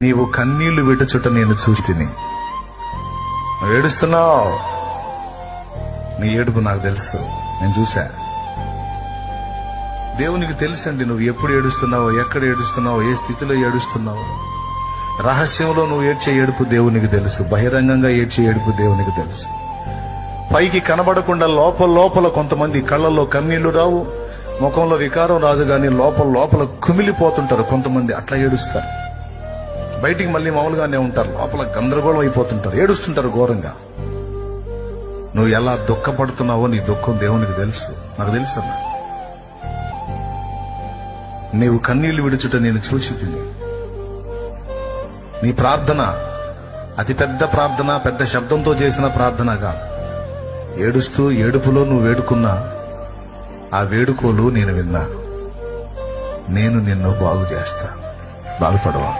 నీవు కన్నీళ్లు విడుచుట నేను చూసి తిని. నువ్వు ఏడుస్తున్నావు, నీ ఏడుపు నాకు తెలుసు, నేను చూసా. దేవునికి తెలుసండి నువ్వు ఎప్పుడు ఏడుస్తున్నావో, ఎక్కడ ఏడుస్తున్నావో, ఏ స్థితిలో ఏడుస్తున్నావో. రహస్యంలో నువ్వు ఏడ్చే ఏడుపు దేవునికి తెలుసు, బహిరంగంగా ఏడ్చే ఏడుపు దేవునికి తెలుసు. పైకి కనబడకుండా లోపల లోపల కొంతమంది కళ్ళల్లో కన్నీళ్లు రావు, ముఖంలో వికారం రాదు, కానీ లోపల లోపల కుమిలిపోతుంటారు కొంతమంది. అట్లా ఏడుస్తారు. బయటికి మళ్ళీ మామూలుగానే ఉంటారు, లోపల గందరగోళం అయిపోతుంటారు, ఏడుస్తుంటారు ఘోరంగా. నువ్వు ఎలా దుఃఖపడుతున్నావో నీ దుఃఖం దేవునికి తెలుసు, నాకు తెలుసు అన్న. నీవు కన్నీళ్లు విడుచుట నేను చూసి తిని. నీ ప్రార్థన అతి పెద్ద ప్రార్థన, పెద్ద శబ్దంతో చేసిన ప్రార్థన కాదు. ఏడుస్తూ ఏడుపులో నువ్వు వేడుకున్నా ఆ వేడుకోలు నేను విన్నా. నేను నిన్ను బాగు చేస్తా, బాగుపడవా.